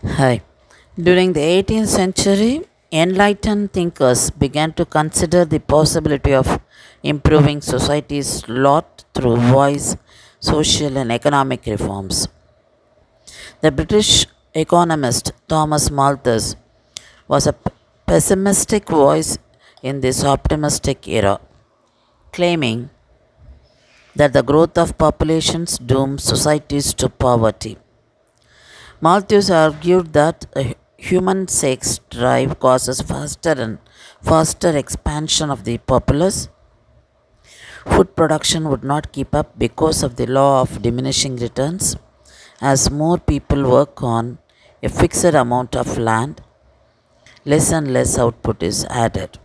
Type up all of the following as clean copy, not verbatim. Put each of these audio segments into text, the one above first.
Hi. During the 18th century, enlightened thinkers began to consider the possibility of improving society's lot through wise social and economic reforms. The British economist Thomas Malthus was a pessimistic voice in this optimistic era, claiming that the growth of populations doomed societies to poverty. Malthus argued that a human sex drive causes faster and faster expansion of the populace. Food production would not keep up because of the law of diminishing returns. As more people work on a fixed amount of land, less and less output is added.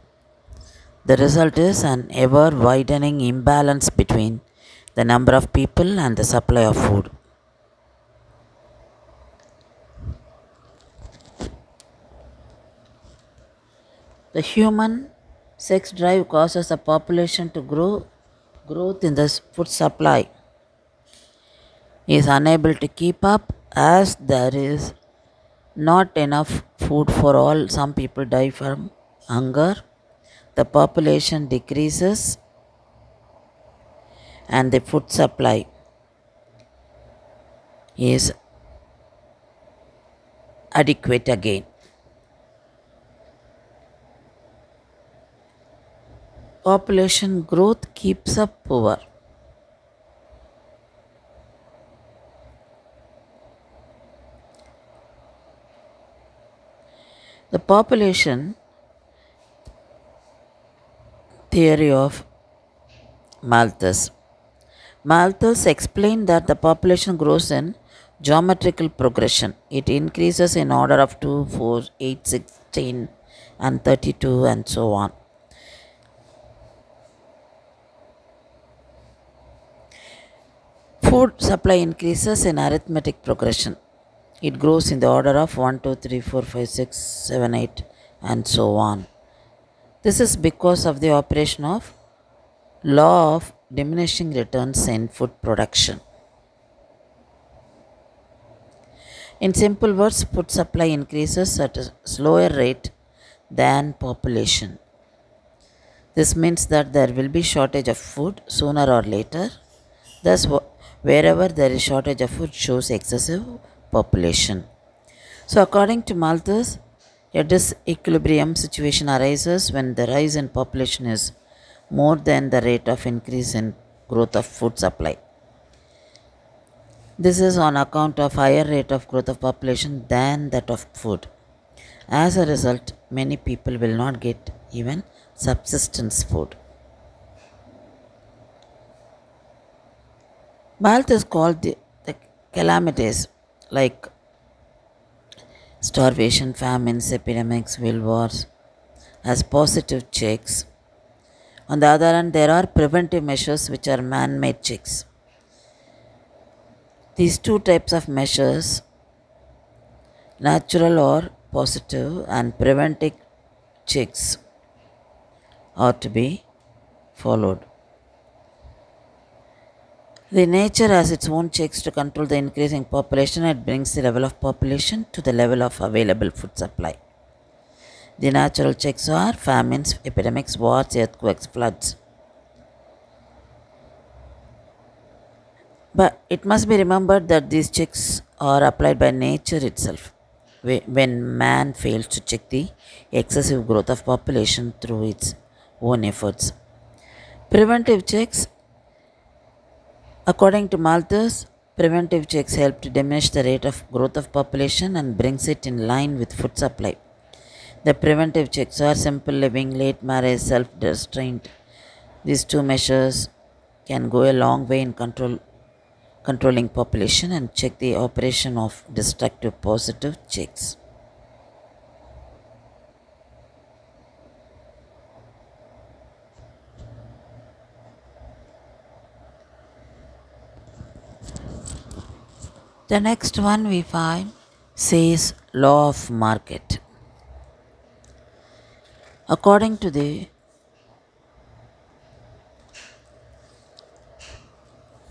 The result is an ever widening imbalance between the number of people and the supply of food. The human sex drive causes the population to grow. Growth in the food supply is unable to keep up as there is not enough food for all. Some people die from hunger. The population decreases and the food supply is adequate again. Population growth keeps up poor. The population theory of Malthus. Malthus explained that the population grows in geometrical progression. It increases in order of 2, 4, 8, 16, and 32 and so on. Food supply increases in arithmetic progression. It grows in the order of 1, 2, 3, 4, 5, 6, 7, 8, and so on. This is because of the operation of law of diminishing returns in food production. In simple words, food supply increases at a slower rate than population. This means that there will be shortage of food sooner or later. Thus, wherever there is shortage of food shows excessive population. So according to Malthus, a disequilibrium situation arises when the rise in population is more than the rate of increase in growth of food supply. This is on account of higher rate of growth of population than that of food. As a result, many people will not get even subsistence food. Malthus called the calamities like starvation, famines, epidemics, world wars as positive checks. On the other hand, there are preventive measures which are man-made checks. These two types of measures, natural or positive, and preventive checks, are to be followed. The nature has its own checks to control the increasing population. It brings the level of population to the level of available food supply. The natural checks are famines, epidemics, wars, earthquakes, floods. But it must be remembered that these checks are applied by nature itself. When man fails to check the excessive growth of population through its own efforts. Preventive checks, according to Malthus, preventive checks help to diminish the rate of growth of population and brings it in line with food supply. The preventive checks are simple living, late marriage, self-restraint. These two measures can go a long way in controlling population and check the operation of destructive positive checks. The next one we find says law of market. According to the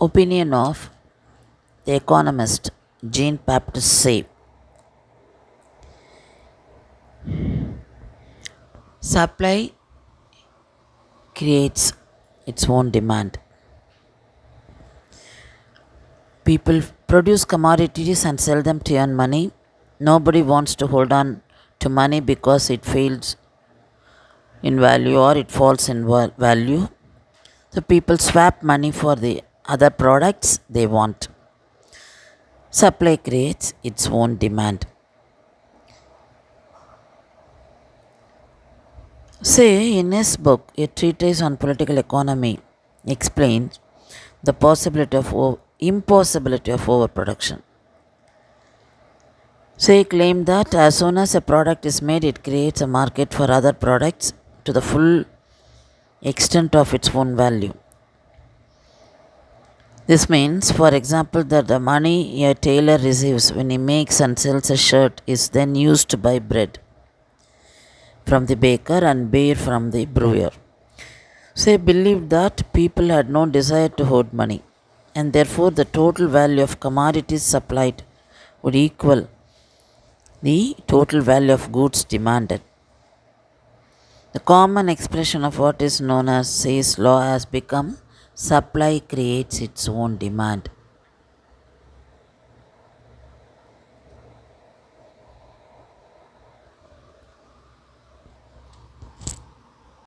opinion of the economist Jean Baptiste Say, Supply creates its own demand. People produce commodities and sell them to earn money. Nobody wants to hold on to money because it fails in value or it falls in value. So people swap money for the other products they want. Supply creates its own demand. Say, in his book, A Treatise on Political Economy explains the impossibility of overproduction. Say, claim that as soon as a product is made, it creates a market for other products to the full extent of its own value. This means, for example, that the money a tailor receives when he makes and sells a shirt is then used to buy bread from the baker and beer from the brewer. Say, believed that people had no desire to hoard money, and therefore the total value of commodities supplied would equal the total value of goods demanded. The common expression of what is known as Say's law has become supply creates its own demand.